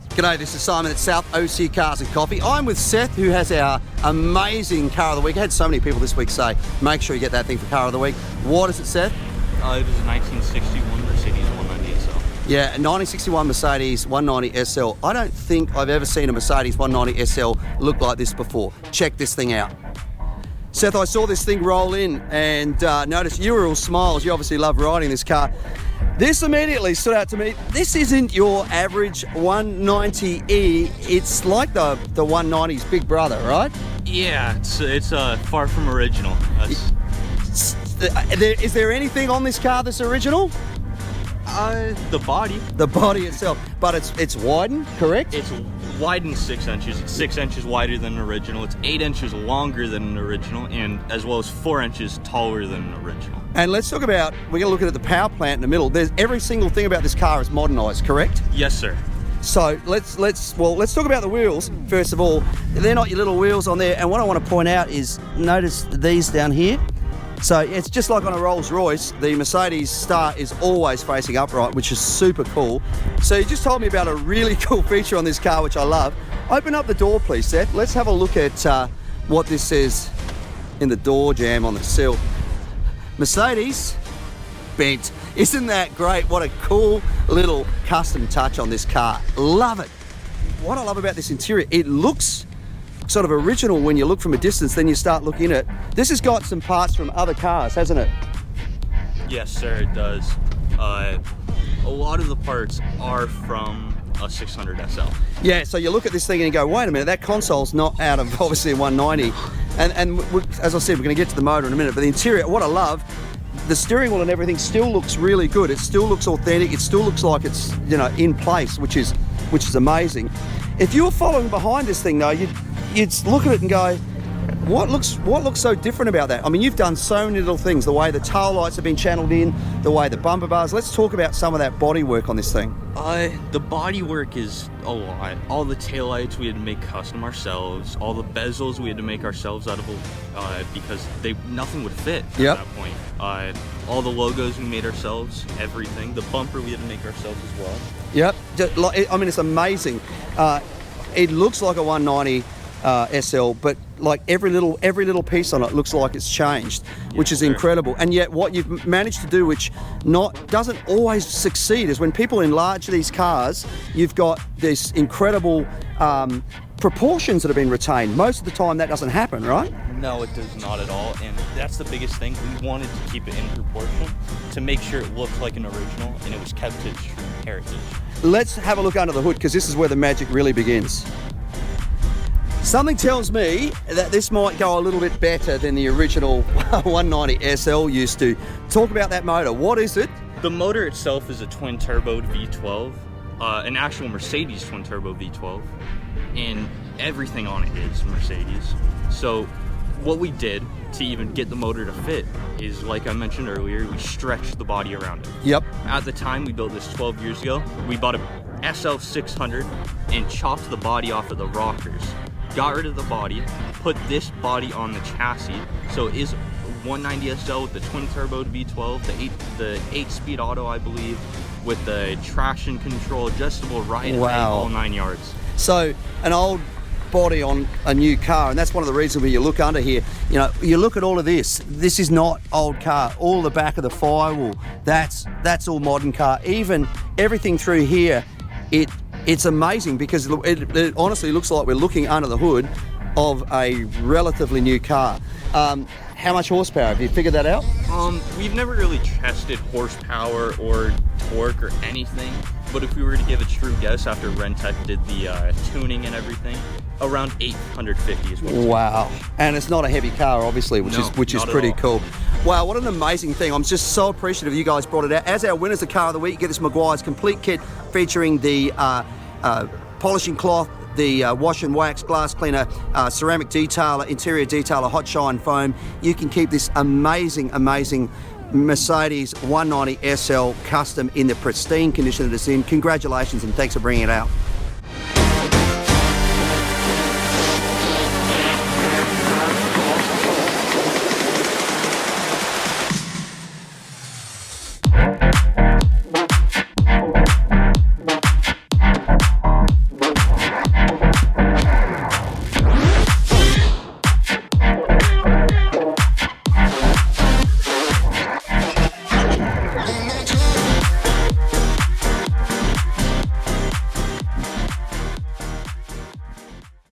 G'day, this is Simon at South OC Cars and Coffee. I'm with Seth, who has our amazing Car of the Week. I had so many people this week say, make sure you get that thing for Car of the Week. What is it, Seth? It was a 1961 Mercedes 190 SL. Yeah, a 1961 Mercedes 190 SL. I don't think I've ever seen a Mercedes 190 SL look like this before. Check this thing out. Seth, I saw this thing roll in and noticed you were all smiles. You obviously love riding this car. This immediately stood out to me. This isn't your average 190E. It's like the 190's big brother, right? Yeah, it's far from original. Is there anything on this car that's original? The body. The body itself, but it's widened, correct? It's widened 6 inches. It's 6 inches wider than an original. It's 8 inches longer than an original, and as well as 4 inches taller than an original. And let's talk about, we're going to look at the power plant in the middle. There's every single thing about this car is modernised, correct? Yes, sir. So let's talk about the wheels first of all. They're not your little wheels on there, and what I want to point out is notice these down here. So it's just like on a Rolls Royce, the Mercedes Star is always facing upright, which is super cool. So you just told me about a really cool feature on this car, which I love. Open up the door, please, Seth. Let's have a look at what this says in the door jamb on the sill. Mercedes bent. Isn't that great? What a cool little custom touch on this car. Love it. What I love about this interior, it looks sort of original when you look from a distance, then you start looking at it. This has got some parts from other cars, hasn't it? Yes, sir, it does. A lot of the parts are from a 600 SL. Yeah, so you look at this thing and you go, wait a minute, that console's not out of obviously a 190. And as I said, we're going to get to the motor in a minute, but the interior, what I love, the steering wheel and everything still looks really good. It still looks authentic. It still looks like it's, you know, in place, which is amazing. If you were following behind this thing though, you'd look at it and go, what looks so different about that? I mean, you've done so many little things, the way the tail lights have been channeled in, the way the bumper bars. Let's talk about some of that body work on this thing. The body work is a lot. All the taillights we had to make custom ourselves. All the bezels we had to make ourselves out of because nothing would fit at that point. All the logos we made ourselves, everything. The bumper we had to make ourselves as well. Yep. I mean, it's amazing. It looks like a 190 SL, but like every little piece on it looks like it's changed, which is incredible. And yet what you've managed to do, which doesn't always succeed, is when people enlarge these cars, you've got this incredible proportions that have been retained. Most of the time that doesn't happen, right? No, it does not at all, and that's the biggest thing. We wanted to keep it in proportion to make sure it looked like an original and it was kept to its true heritage. Let's have a look under the hood, because this is where the magic really begins. Something tells me that this might go a little bit better than the original 190 SL used to. Talk about that motor. What is it? The motor itself is a twin-turbo V12, an actual Mercedes twin-turbo V12, and everything on it is Mercedes. So what we did to even get the motor to fit is, like I mentioned earlier, we stretched the body around it. Yep. At the time, we built this 12 years ago. We bought a SL 600 and chopped the body off of the rockers. Got rid of the body, put this body on the chassis, so it is 190 SL with the twin-turbo V12, the 8-speed auto, I believe, with the traction control, adjustable ride height, all 9 yards. So an old body on a new car, and that's one of the reasons when you look under here, you know, you look at all of this. This is not old car. All the back of the firewall, that's all modern car. Even everything through here, it's amazing, because it honestly looks like we're looking under the hood of a relatively new car. How much horsepower? Have you figured that out? We've never really tested horsepower or torque or anything, but if we were to give a true guess after Rentec did the tuning and everything, around 850 is what it's Wow. And it's not a heavy car, obviously, which is pretty cool. Wow, what an amazing thing. I'm just so appreciative you guys brought it out. As our winners of Car of the Week, you get this Maguire's complete kit featuring the polishing cloth, the wash and wax, glass cleaner, ceramic detailer, interior detailer, hot shine foam. You can keep this amazing Mercedes 190 SL custom in the pristine condition that it's in. Congratulations and thanks for bringing it out.